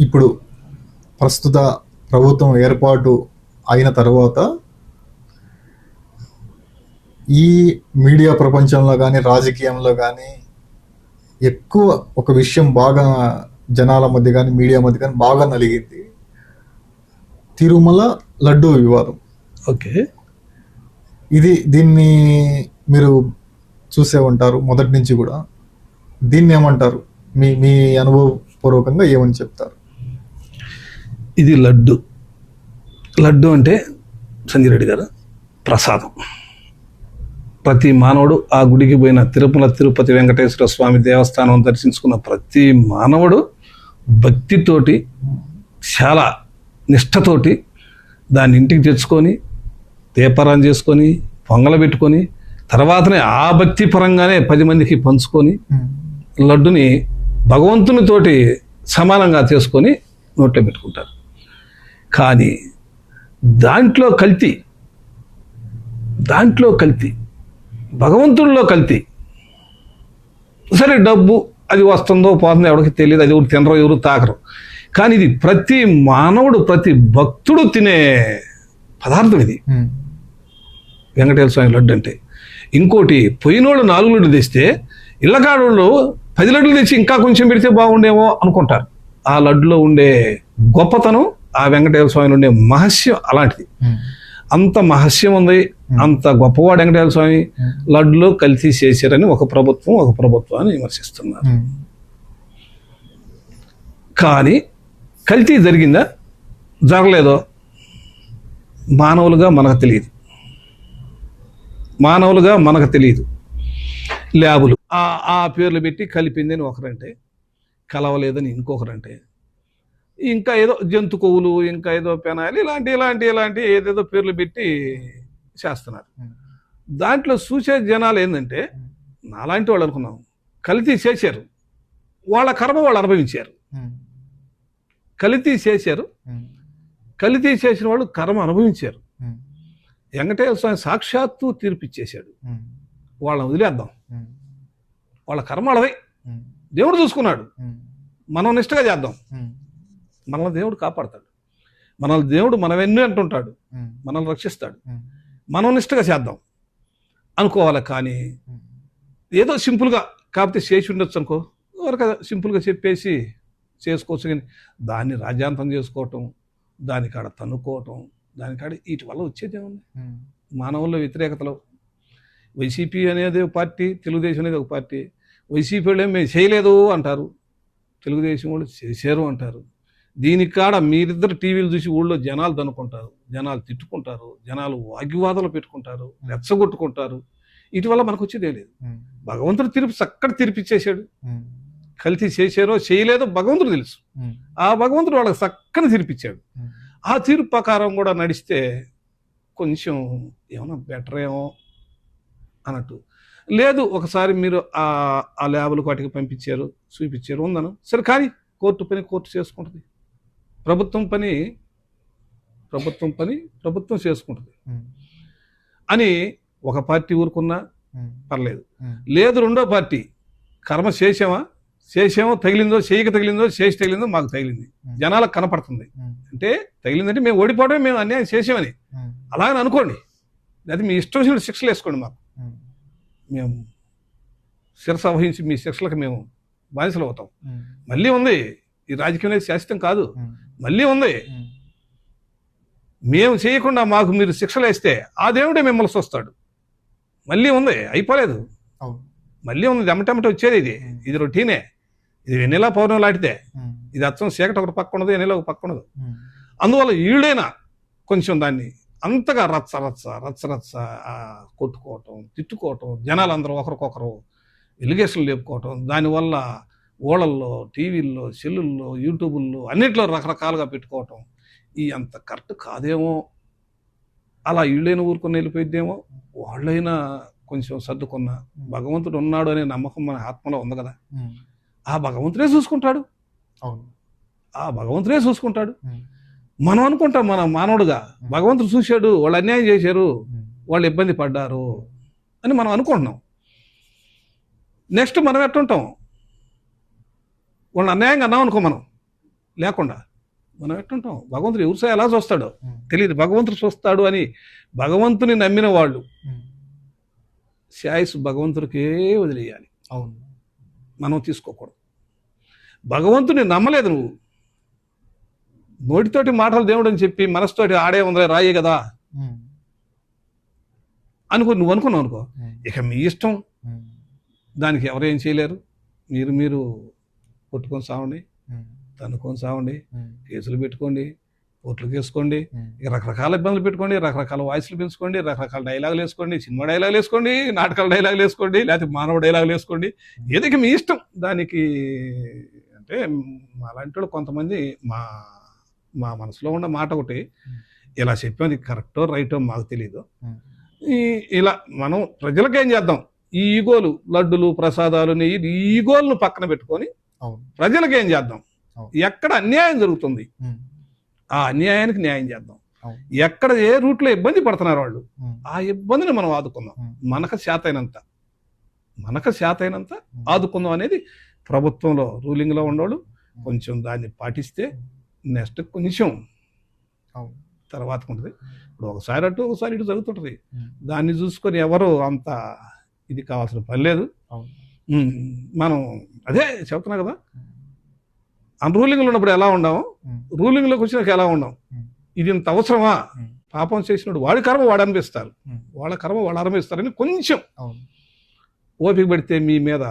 ఇప్పుడు ప్రస్తుత ప్రభుత్వం ఏర్పాటు అయిన తర్వాత ఈ మీడియా ప్రపంచంలో కానీ రాజకీయంలో కానీ ఎక్కువ ఒక విషయం బాగా జనాల మధ్య కానీ మీడియా మధ్య కానీ బాగా నలిగింది, తిరుమల లడ్డూ వివాదం. ఓకే, దీన్ని మీరు చూసే ఉంటారు మొదటి నుంచి కూడా. దీన్ని ఏమంటారు? మీ అనుభవపూర్వకంగా ఏమని చెప్తారు? ఇది లడ్డు అంటే సంజయ్ రెడ్డి గారు ప్రసాదం. ప్రతి మానవుడు ఆ గుడికి పోయిన తిరుమల తిరుపతి వెంకటేశ్వర స్వామి దేవస్థానం దర్శించుకున్న ప్రతి మానవుడు భక్తితోటి చాలా నిష్ఠతోటి దాన్ని ఇంటికి తెచ్చుకొని దీపారాధన చేసుకొని పొంగల పెట్టుకొని తర్వాతనే ఆ భక్తి పరంగానే 10 మందికి పంచుకొని లడ్డుని భగవంతునితోటి సమానంగా చేసుకొని నోట్లో పెట్టుకుంటారు. కానీ దాంట్లో కల్తీ భగవంతుడిలో కల్తీ. సరే, డబ్బు అది వస్తుందో పోతుందో ఎవరికి తెలియదు, అది ఎవరు తినరు, ఎవరు తాకరు. కానీ ఇది ప్రతి మానవుడు ప్రతి భక్తుడు తినే పదార్థం ఇది వెంకటేశ్వర స్వామి లడ్డు అంటే. ఇంకోటి, పోయినోళ్ళు 4 లడ్లు తెస్తే ఇళ్ళకాడోళ్ళు 10 లడ్లు తెచ్చి ఇంకా కొంచెం పెడితే బాగుండేమో అనుకుంటారు. ఆ లడ్డులో ఉండే గొప్పతనం, ఆ వెంకటేశ్వర స్వామిలో ఉండే మహస్యం అలాంటిది. అంత మహస్యం ఉంది, అంత గొప్పవాడు వెంకటేశ్వర స్వామి. లడ్డులో కల్తీ చేశారని ఒక ప్రభుత్వాన్ని విమర్శిస్తున్నారు. కానీ కల్తీ జరిగిందా జరగలేదో మానవులుగా మనకు తెలియదు. ల్యాబులు ఆ పేర్లు పెట్టి కలిపిందని ఒకరంటే, కలవలేదని ఇంకొకరంటే, ఇంకా ఏదో జంతు కొవ్వులు, ఇంకా ఏదో పెనాయిలు, ఇలాంటి ఏదేదో పేర్లు పెట్టి చేస్తున్నారు. దాంట్లో చూసే జనాలు ఏంటంటే, నాలాంటి వాళ్ళు అనుకున్నాం, కల్తీ చేశారు, వాళ్ళ కర్మ వాళ్ళు అనుభవించారు. కల్తీ చేసిన వాళ్ళు కర్మ అనుభవించారు. వెంకటేశ్వర స్వామి సాక్షాత్తు తీర్పిచ్చేశాడు. వాళ్ళని వదిలేద్దాం, వాళ్ళ కర్మ వాళ్ళది, దేవుడు చూసుకున్నాడు, మనం నిష్టగా చేద్దాం, మనల్ని దేవుడు కాపాడతాడు, మనల్ని దేవుడు మనవెన్నో అంటుంటాడు, మనల్ని రక్షిస్తాడు, మనం నిష్టగా చేద్దాం అనుకోవాలి. కానీ ఏదో సింపుల్గా కాకపోతే చేసి ఉండొచ్చు అనుకో, ఎవరికి సింపుల్గా చెప్పేసి చేసుకోవచ్చు. కానీ దాన్ని రాజ్యాంతం చేసుకోవటం, దానికాడ తన్నుకోవటం, దానికాడ వీటి వల్ల వచ్చేది ఏముంది? మానవుల్లో వ్యతిరేకతలు. వైసీపీ అనేది ఒక పార్టీ, తెలుగుదేశం అనేది ఒక పార్టీ. వైసీపీ వాళ్ళు మేము చేయలేదు అంటారు, తెలుగుదేశం వాళ్ళు చేశారు అంటారు. దీనికి కాడ మీరిద్దరు టీవీలు చూసి ఊళ్ళో జనాలు దనుకుంటారు, జనాలు తిట్టుకుంటారు, జనాలు వాగ్వివాదాలు పెట్టుకుంటారు, రెచ్చగొట్టుకుంటారు. వీటి వల్ల మనకు వచ్చేదే లేదు. భగవంతుడు చక్కటి తీర్పిచ్చేసాడు. కల్తీ చేశారో చేయలేదో భగవంతుడు తెలుసు. ఆ భగవంతుడు వాళ్ళకి చక్కని తీర్పిచ్చాడు. ఆ తీర్పు ప్రకారం కూడా నడిస్తే కొంచెం ఏమన్నా బెటర్ ఏమో అన్నట్టు. లేదు, ఒకసారి మీరు ఆ ల్యాబులకు వాటికి పంపించారు, చూపించారు, ఉందను సరే, కానీ కోర్టు పని కోర్టు చేసుకుంటుంది, ప్రభుత్వం పని ప్రభుత్వం చేసుకుంటుంది అని ఒక పార్టీ ఊరుకున్నా పర్లేదు. లేదు, రెండో పార్టీ కర్మ చేసామో తగిలిందో, చేసి తగిలిందో మాకు తగిలింది, జనాలకు కనపడుతుంది అంటే తగిలిందంటే మేము ఓడిపోవడమే, మేము అన్యాయం చేసామని అలాగని అనుకోండి. అది మీ ఇష్టం వచ్చిన శిక్షలు వేసుకోండి, మాకు మేము శిరస వహించి మీ శిక్షలకు మేము బానిసలు అవుతాం. మళ్ళీ ఉంది, ఈ రాజకీయం అనేది శాశ్వతం కాదు, మళ్ళీ ఉంది. మేము చేయకుండా మాకు మీరు శిక్షలు వేస్తే ఆ దేవుడే మిమ్మల్ని చూస్తాడు. మళ్ళీ ఉంది, అయిపోలేదు, మళ్ళీ ఉంది, దమ్మటమ్మట వచ్చేది. ఇది రొటీనే, ఇది వెన్నెలా పౌర్ణమి లాంటిదే. ఇది అచ్చం చీకటి ఒకటి పక్క ఉండదు, వెన్నెల ఒక పక్క ఉండదు. అందువల్ల ఈడైనా కొంచెం దాన్ని అంతగా రచ్చ కొట్టుకోవటం, తిట్టుకోవటం, జనాలందరూ ఒకరికొకరు ఎలిగేషన్లు లేపుకోవటం, దానివల్ల ఓళ్ళల్లో, టీవీల్లో, సెల్లుల్లో, యూట్యూబుల్లో అన్నిట్లో రకరకాలుగా పెట్టుకోవటం, ఈ అంత కరెక్ట్ కాదేమో. అలా వీళ్ళైనా ఊరుకొని వెళ్ళిపోయిద్దేమో, వాళ్ళైనా కొంచెం సర్దుకున్న భగవంతుడు ఉన్నాడు అనే నమ్మకం మన ఆత్మలో ఉంది కదా, ఆ భగవంతుడే చూసుకుంటాడు. మనం అనుకుంటాం, మన మానవుడుగా భగవంతుడు చూశాడు, వాళ్ళు అన్యాయం చేశారు, వాళ్ళు ఇబ్బంది పడ్డారు అని మనం అనుకుంటున్నాం. నెక్స్ట్ మనం ఎట్టుంటాం, వాళ్ళని అన్యాయంగా అన్నాం అనుకో, మనం లేకుండా మనం ఎట్టుంటాం? భగవంతుడు ఎవరు ఎలా చూస్తాడో తెలియదు. భగవంతుడు చూస్తాడు అని భగవంతుని నమ్మిన వాళ్ళు శాయస్ భగవంతుడికే వదిలేయాలి. అవును, మనం తీసుకోకూడదు. భగవంతుని నమ్మలేదు నువ్వు, నోటితోటి మాటలు దేవుడు అని చెప్పి మనసుతోటి ఆడే ఉందా రాయే కదా నువ్వు అనుకున్నావు అనుకో, ఇక మీ ఇష్టం, దానికి ఎవరేం చేయలేరు. మీరు కొట్టుకొని సావండి, తన్నుకొని సావండి, కేసులు పెట్టుకోండి, కోర్టులకు వేసుకోండి, ఇక రకరకాల ఇబ్బందులు పెట్టుకోండి, రకరకాల వాయిస్లు పెంచుకోండి, రకరకాల డైలాగులు వేసుకోండి, సినిమా డైలాగులు వేసుకోండి, నాటకాల డైలాగులు వేసుకోండి, లేకపోతే మానవ డైలాగులు వేసుకోండి, ఏదైతే మీ ఇష్టం. దానికి అంటే అలాంటి వాళ్ళు కొంతమంది మా మనసులో ఉన్న మాట ఒకటి ఇలా చెప్పేది కరెక్టో రైటో మాకు తెలియదు. ఇలా మనం ప్రజలకు ఏం చేద్దాం, ఈ ఈగోలు, లడ్డులు, ప్రసాదాలు, నెయ్యి, ఈ ఈగోలను పక్కన పెట్టుకొని ప్రజలకు ఏం చేద్దాం. ఎక్కడ అన్యాయం జరుగుతుంది ఆ అన్యాయానికి న్యాయం చేద్దాం. ఎక్కడ ఏ రూట్లో ఇబ్బంది పడుతున్నారు వాళ్ళు, ఆ ఇబ్బందిని మనం ఆదుకుందాం. మనకు శాతైనంత ఆదుకుందాం అనేది ప్రభుత్వంలో రూలింగ్లో ఉన్నవాళ్ళు కొంచెం దాన్ని పాటిస్తే నెక్స్ట్ కొంచెం తర్వాత ఉంటుంది. ఇప్పుడు ఒకసారి అటు ఒకసారి ఇటు జరుగుతుంటుంది. దాన్ని చూసుకొని ఎవరు అంత ఇది కావాల్సిన పని లేదు. మనం అదే చెప్తున్నా కదా, అన్రూలింగ్లో ఉన్నప్పుడు ఎలా ఉన్నాము, రూలింగ్లోకి వచ్చినాక ఎలా ఉన్నాం. ఇది ఇంత అవసరమా? పాపం చేసినప్పుడు వాడి కర్మ వాడు అనిపిస్తారు, వాళ్ళ కర్మ వాళ్ళు అనుభవిస్తారని కొంచెం ఓపిక పెడితే మీ మీద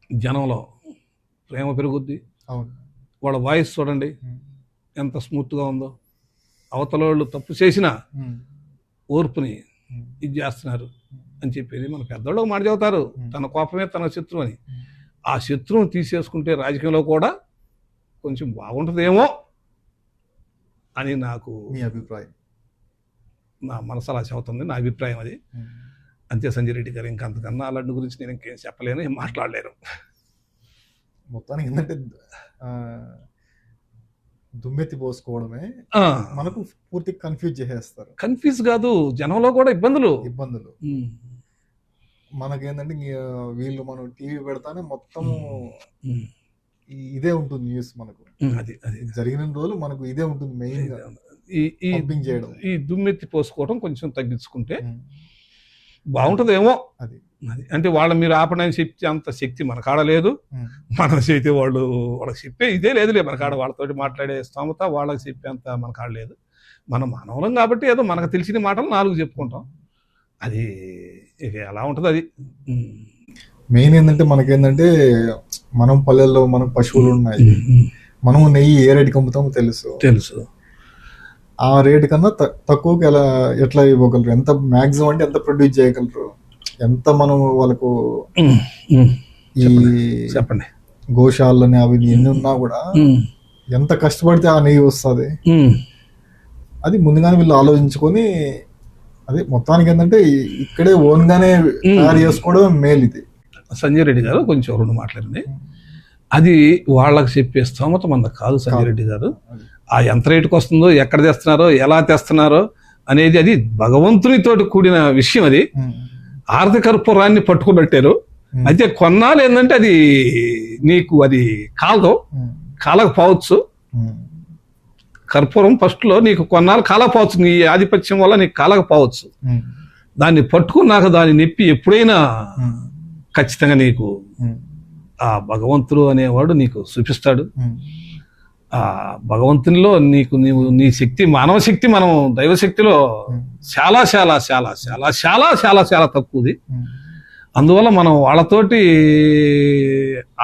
జనంలో ప్రేమ పెరుగుద్ది. వాళ్ళ వాయిస్ చూడండి ఎంత స్మూత్గా ఉందో. అవతల వాళ్ళు తప్పు చేసినా ఓర్పుని ఇది చేస్తున్నారు అని చెప్పేది మన పెద్దవాళ్ళు మాట చెబుతారు, తన కోపమే తన శత్రువు అని. ఆ శత్రువుని తీసేసుకుంటే రాజకీయంలో కూడా కొంచెం బాగుంటుందేమో అని నాకు మీ అభిప్రాయం. నా మనసు అలా చెబుతుంది, నా అభిప్రాయం అది. అంతే సంజయ్ రెడ్డి గారు. ఇంకా అంతకన్నా అలాంటి గురించి నేను ఇంకేం చెప్పలేను, ఏం మాట్లాడలేను. మొత్తానికి ఏంటంటే దుమ్మెత్తి పోసుకోవడమే మనకు పూర్తి కన్ఫ్యూజ్ చేసేస్తారు. కన్ఫ్యూజ్ కాదు, జనంలో కూడా ఇబ్బందులు. మనకేంటంటే వీళ్ళు మనం టీవీ పెడతానే మొత్తము ఇదే ఉంటుంది న్యూస్. మనకు అది జరిగిన రోజులు మనకు ఇదే ఉంటుంది మెయిన్ గా. చేయడం, ఈ దుమ్మెత్తి పోసుకోవడం కొంచెం తగ్గించుకుంటే బాగుంటుందేమో. అది అంటే వాళ్ళు మీరు ఆపడానికి చెప్పి అంత శక్తి మన కాడ లేదు. మనం చేస్తే వాళ్ళకి చెప్పే ఇదే లేదులే మన కాడ. వాళ్ళతోటి మాట్లాడే స్తోమత వాళ్ళకి చెప్పే అంత మన కాడ లేదు. మనం మానవులం కాబట్టి ఏదో మనకు తెలిసిన మాటలు 4 చెప్పుకుంటాం. అది ఇక ఎలా ఉంటుంది అది. మెయిన్ ఏంటంటే మనకేంటంటే మనం పల్లెల్లో మనకు పశువులు ఉన్నాయి, మనము నెయ్యి ఏ రేటుకి అమ్ముతామో తెలుసు. ఆ రేటు కన్నా తక్కువకి ఎట్లా ఇవ్వగలరు, ఎంత మ్యాక్సిమం అంటే ఎంత ప్రొడ్యూస్ చేయగలరు, ఎంత మనం వాళ్ళకు ఈ చెప్పండి గోశాలని అవి ఎన్ని ఉన్నా కూడా ఎంత కష్టపడితే ఆ నెయ్యి వస్తుంది. అది ముందుగానే వీళ్ళు ఆలోచించుకొని అదే మొత్తానికి ఏంటంటే ఇక్కడే ఓన్ గానే తయారు చేసుకోవడం మేలు. ఇది సంజయ్ రెడ్డి గారు కొంచెం 2 మాట్లాడింది. అది వాళ్ళకి చెప్పే స్తోమత మన కాదు సంజయ్ రెడ్డి గారు. ఆ ఎంత రేటుకు వస్తుందో, ఎక్కడ తెస్తున్నారో, ఎలా తెస్తున్నారో అనేది అది భగవంతునితోటి కూడిన విషయం. అది ఆర్థిక కర్పూరాన్ని పట్టుకున్నట్టారు. అయితే కొన్నాళ్ళు ఏంటంటే అది నీకు అది కాలకపోవచ్చు. కర్పూరం ఫస్ట్ లో నీకు కొన్నాళ్ళు కాలకపోవచ్చు, నీ ఆధిపత్యం వల్ల నీకు కాలకపోవచ్చు. దాన్ని పట్టుకున్నాక దాన్ని నెప్పి ఎప్పుడైనా ఖచ్చితంగా నీకు ఆ భగవంతుడు అనేవాడు నీకు చూపిస్తాడు. ఆ భగవంతునిలో నీ శక్తి, మానవ శక్తి, మనం దైవశక్తిలో చాలా చాలా చాలా చాలా చాలా చాలా చాలా తక్కువది. అందువల్ల మనం వాళ్ళతోటి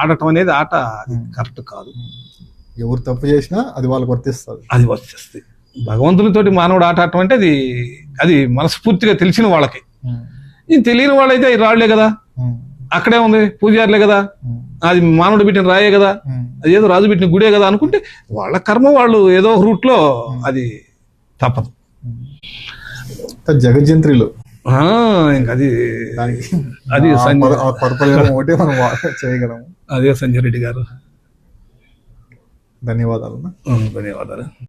ఆడటం అనేది ఆట కరెక్ట్ కాదు. ఎవరు తప్పు చేసినా అది వాళ్ళకి వర్తిస్తుంది. భగవంతునితోటి మానవుడు ఆట ఆడటం అంటే అది మనస్ఫూర్తిగా తెలిసిన వాళ్ళకి. ఇది తెలియని వాళ్ళైతే అది రాళ్లే కదా, అక్కడే ఉంది పూజారులే కదా, అది మానవుడు పెట్టిన రాయే కదా, అది ఏదో రాజు పెట్టిన గుడే కదా అనుకుంటే వాళ్ళ కర్మ వాళ్ళు ఏదో ఒక రూట్ లో అది తప్పదు. జగజ్జంత్రిలో ఇంకా అది చేయగలము. అదే సంజయ్ రెడ్డి గారు. ధన్యవాదాలు.